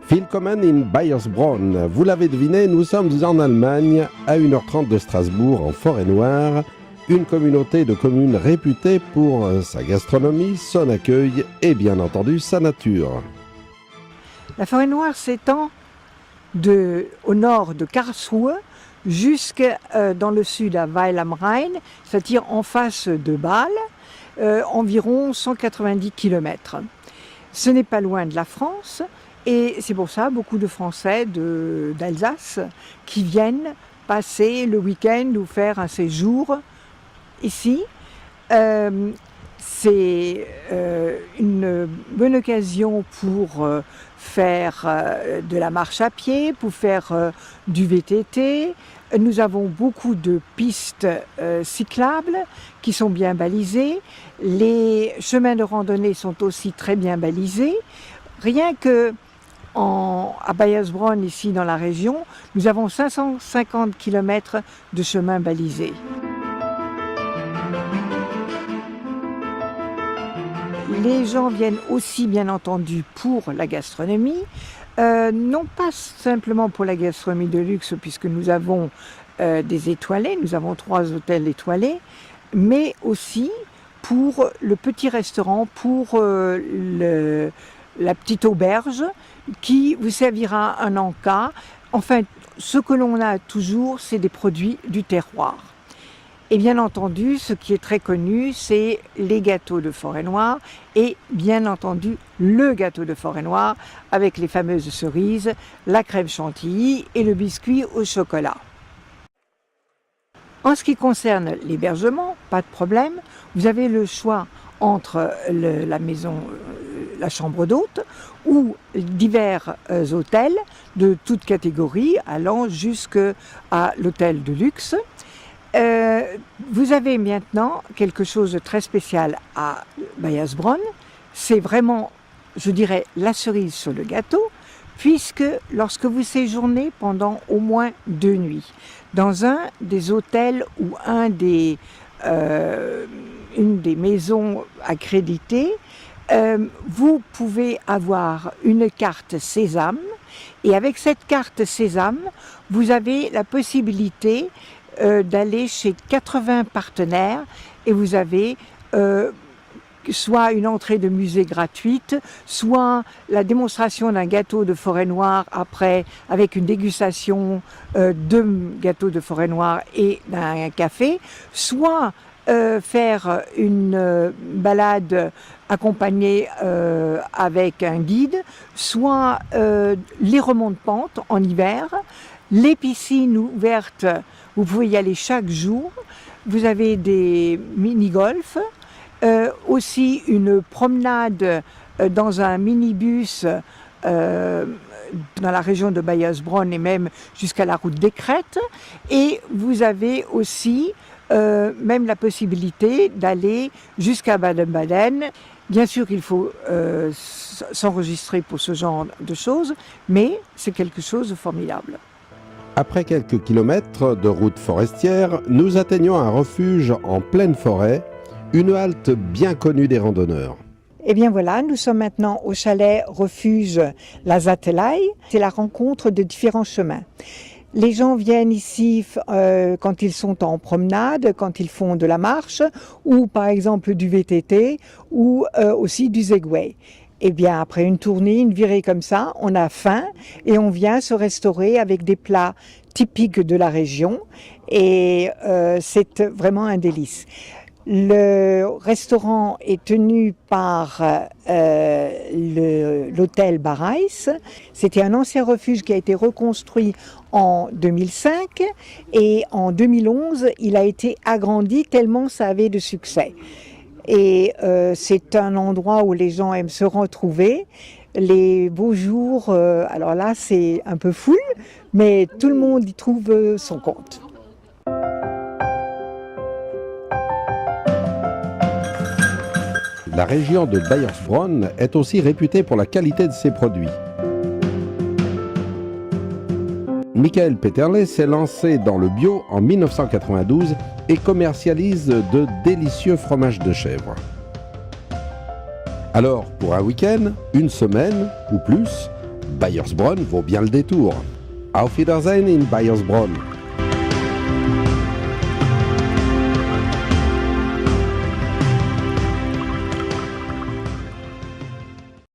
Willkommen in Bayersbronn. Vous l'avez deviné, nous sommes en Allemagne, à 1h30 de Strasbourg, en Forêt-Noire, une communauté de communes réputée pour sa gastronomie, son accueil et bien entendu sa nature. La Forêt-Noire s'étend au nord de Karlsruhe jusqu'à dans le sud à Weil am Rhein, c'est-à-dire en face de Bâle, environ 190 km. Ce n'est pas loin de la France. Et c'est pour ça beaucoup de Français d'Alsace qui viennent passer le week-end ou faire un séjour ici. C'est une bonne occasion pour faire de la marche à pied, pour faire du VTT. Nous avons beaucoup de pistes cyclables qui sont bien balisées. Les chemins de randonnée sont aussi très bien balisés. Rien que à Bayersbronn, ici dans la région, nous avons 550 km de chemins balisés. Les gens viennent aussi, bien entendu, pour la gastronomie. Non pas simplement pour la gastronomie de luxe, puisque nous avons des étoilés, nous avons 3 hôtels étoilés, mais aussi pour le petit restaurant, pour la petite auberge qui vous servira un encas. Enfin, ce que l'on a toujours, c'est des produits du terroir. Et bien entendu, ce qui est très connu, c'est les gâteaux de Forêt-Noire et bien entendu le gâteau de Forêt-Noire avec les fameuses cerises, la crème chantilly et le biscuit au chocolat. En ce qui concerne l'hébergement, pas de problème, vous avez le choix entre la maison, la chambre d'hôte ou divers hôtels de toutes catégories allant jusqu'à l'hôtel de luxe. Vous avez maintenant quelque chose de très spécial à Bayersbronn. C'est vraiment, je dirais, la cerise sur le gâteau, puisque lorsque vous séjournez pendant au moins 2 nuits dans un des hôtels ou une des maisons accréditées, vous pouvez avoir une carte Sésame et avec cette carte Sésame, vous avez la possibilité d'aller chez 80 partenaires et vous avez soit une entrée de musée gratuite, soit la démonstration d'un gâteau de Forêt-Noire après avec une dégustation de gâteaux de Forêt-Noire et d'un café, soit faire une balade accompagnée avec un guide, soit les remonts de pente en hiver, les piscines ouvertes, vous pouvez y aller chaque jour, vous avez des mini-golf, aussi une promenade dans un minibus dans la région de Bayersbronn et même jusqu'à la route des Crêtes, et vous avez aussi même la possibilité d'aller jusqu'à Baden-Baden. Bien sûr, il faut s'enregistrer pour ce genre de choses, mais c'est quelque chose de formidable. Après quelques kilomètres de route forestière, nous atteignons un refuge en pleine forêt, une halte bien connue des randonneurs. Eh bien voilà, nous sommes maintenant au chalet refuge La Zatelei. C'est la rencontre de différents chemins. Les gens viennent ici quand ils sont en promenade, quand ils font de la marche, ou par exemple du VTT, ou aussi du Segway. Eh bien, après une tournée, une virée comme ça, on a faim et on vient se restaurer avec des plats typiques de la région et c'est vraiment un délice. Le restaurant est tenu par l'hôtel Barreis. C'était un ancien refuge qui a été reconstruit en 2005 et en 2011, il a été agrandi tellement ça avait de succès. Et c'est un endroit où les gens aiment se retrouver. Les beaux jours, alors là c'est un peu full, mais tout le monde y trouve son compte. La région de Bayersbronn est aussi réputée pour la qualité de ses produits. Michael Peterle s'est lancé dans le bio en 1992 et commercialise de délicieux fromages de chèvre. Alors, pour un week-end, une semaine ou plus, Bayersbronn vaut bien le détour. Auf Wiedersehen in Bayersbronn.